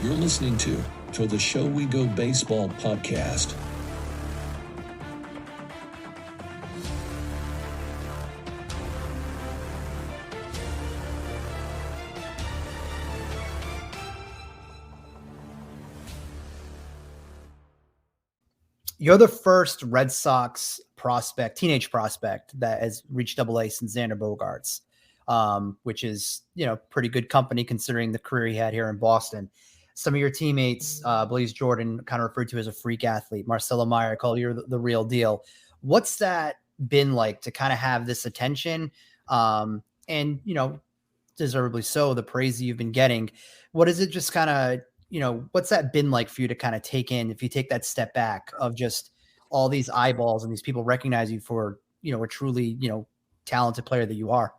You're listening to the Show We Go Baseball podcast. You're the first Red Sox prospect, teenage prospect, that has reached Double-A since Xander Bogaerts, which is, pretty good company considering the career he had here in Boston. Some of your teammates, Blaze Jordan, kind of referred to as a freak athlete. Marcelo Meyer called you the real deal. What's that been like to kind of have this attention? And, deservedly so, the praise that you've been getting. What is it just kind of, what's that been like for you to kind of take in, if you take that step back of just all these eyeballs and these people recognize you for, a truly, talented player that you are?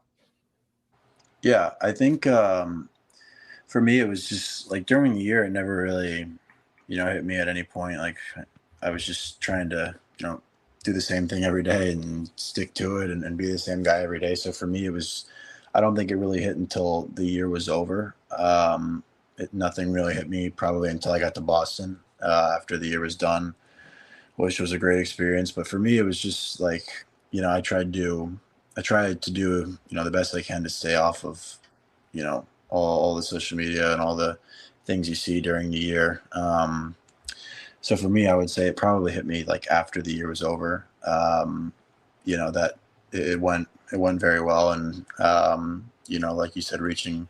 Yeah, I think for me, it was just like during the year, it never really, hit me at any point. Like I was just trying to, do the same thing every day and stick to it and be the same guy every day. So for me, I don't think it really hit until the year was over. Nothing really hit me probably until I got to Boston after the year was done, which was a great experience. But for me, it was just like, I tried to do, the best I can to stay off of, all the social media and all the things you see during the year. So for me, I would say it probably hit me like after the year was over, that it went very well. And, like you said, reaching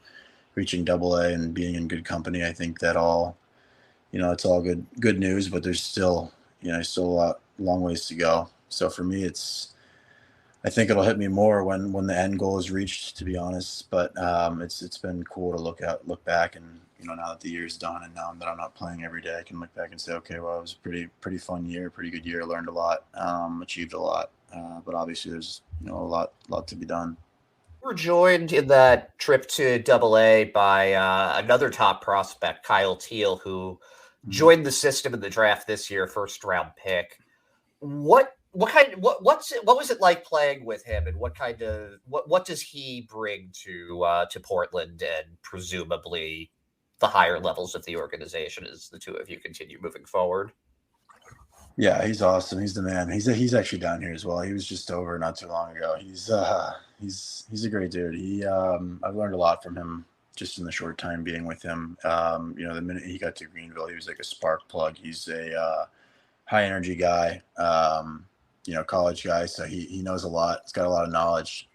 Double-A and being in good company, I think that all, it's all good news, but there's still, still long ways to go. So for me, I think it'll hit me more when the end goal is reached, to be honest. But it's been cool to look back, and now that the year's done, and now that I'm not playing every day, I can look back and say, okay, well, it was a pretty fun year, pretty good year. Learned a lot, achieved a lot, but obviously there's a lot to be done. We're joined in that trip to Double-A by another top prospect, Teel, who joined the system in the draft this year, first round pick. What was it like playing with him, and what does he bring to Portland and presumably the higher levels of the organization as the two of you continue moving forward? Yeah, he's awesome. He's the man. He's actually down here as well. He was just over not too long ago. He's a great dude. I've learned a lot from him just in the short time being with him. The minute he got to Greenville, he was like a spark plug. He's a high energy guy, college guy. So he knows a lot. He's got a lot of knowledge.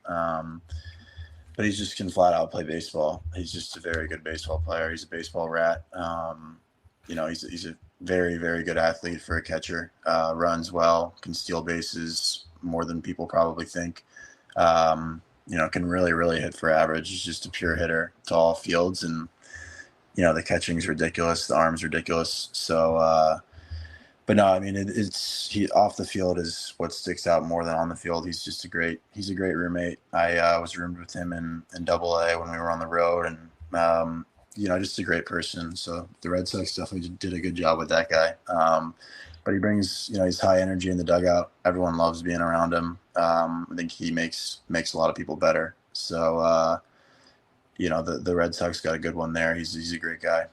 But he just can flat out play baseball. He's just a very good baseball player. He's a baseball rat. He's a very, very good athlete for a catcher. Runs well, can steal bases more than people probably think. Can really, really hit for average. He's just a pure hitter to all fields. And, the catching's ridiculous. The arm's ridiculous. So, but no, I mean, he off the field is what sticks out more than on the field. He's a great roommate. I was roomed with him in Double-A when we were on the road, and just a great person. So the Red Sox definitely did a good job with that guy. But he brings, he's high energy in the dugout. Everyone loves being around him. I think he makes a lot of people better. So, the Red Sox got a good one there. He's a great guy.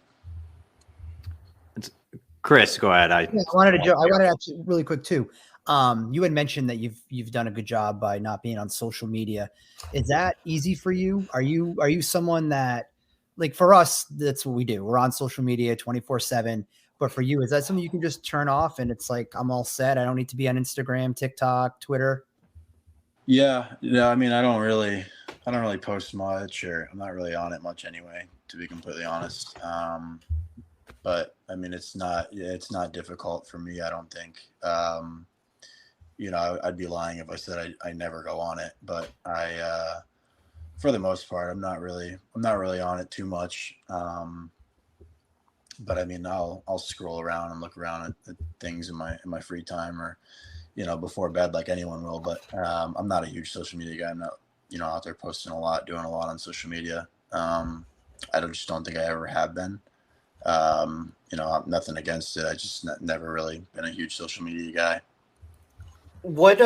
Chris, go ahead. I wanted to ask really quick too. You had mentioned that you've done a good job by not being on social media. Is that easy for you? Are you someone that, like, for us, that's what we do. We're on social media 24/7. But for you, is that something you can just turn off and it's like, I'm all set? I don't need to be on Instagram, TikTok, Twitter. Yeah. I mean, I don't really post much, or I'm not really on it much anyway, to be completely honest. But I mean, it's not difficult for me, I don't think. I'd be lying if I said I never go on it, but for the most part, I'm not really on it too much. But I mean, I'll scroll around and look around at things in my free time, or, before bed, like anyone will. But I'm not a huge social media guy. I'm not, out there posting a lot, doing a lot on social media. I just don't think I ever have been. Nothing against it. I just never really been a huge social media guy. What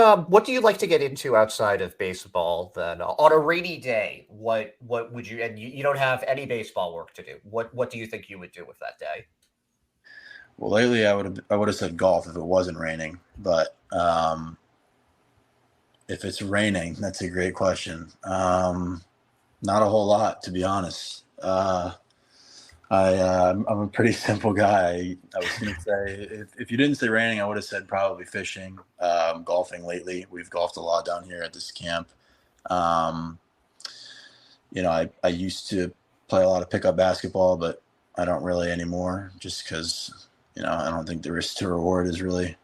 do you like to get into outside of baseball then? On a rainy day, what would you, and you don't have any baseball work to do. What do you think you would do with that day? Well, lately I would have said golf if it wasn't raining, but if it's raining, that's a great question. Not a whole lot, to be honest. I'm a pretty simple guy. I was going to say, if you didn't say raining, I would have said probably fishing, golfing lately. We've golfed a lot down here at this camp. Um, I used to play a lot of pickup basketball, but I don't really anymore just because, I don't think the risk to reward is really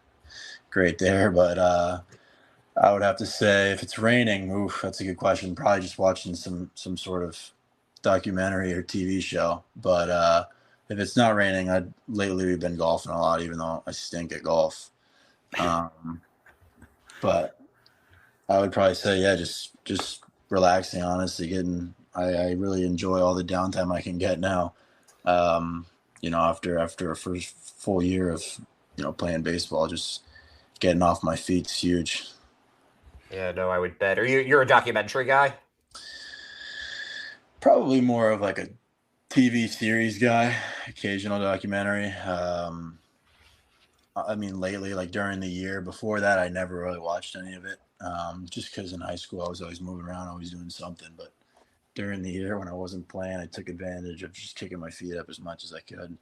great there. But I would have to say if it's raining, oof, that's a good question. Probably just watching some sort of documentary or TV show. But if it's not raining, lately we've been golfing a lot, even though I stink at golf. But I would probably say, yeah, just relaxing. Honestly, I really enjoy all the downtime I can get now. After a first full year of playing baseball, just getting off my feet's huge. Yeah, no, I would bet. You're a documentary guy? Probably more of like a TV series guy, occasional documentary. I mean, lately, like during the year. Before that, I never really watched any of it. Just because in high school I was always moving around, always doing something. But during the year when I wasn't playing, I took advantage of just kicking my feet up as much as I could.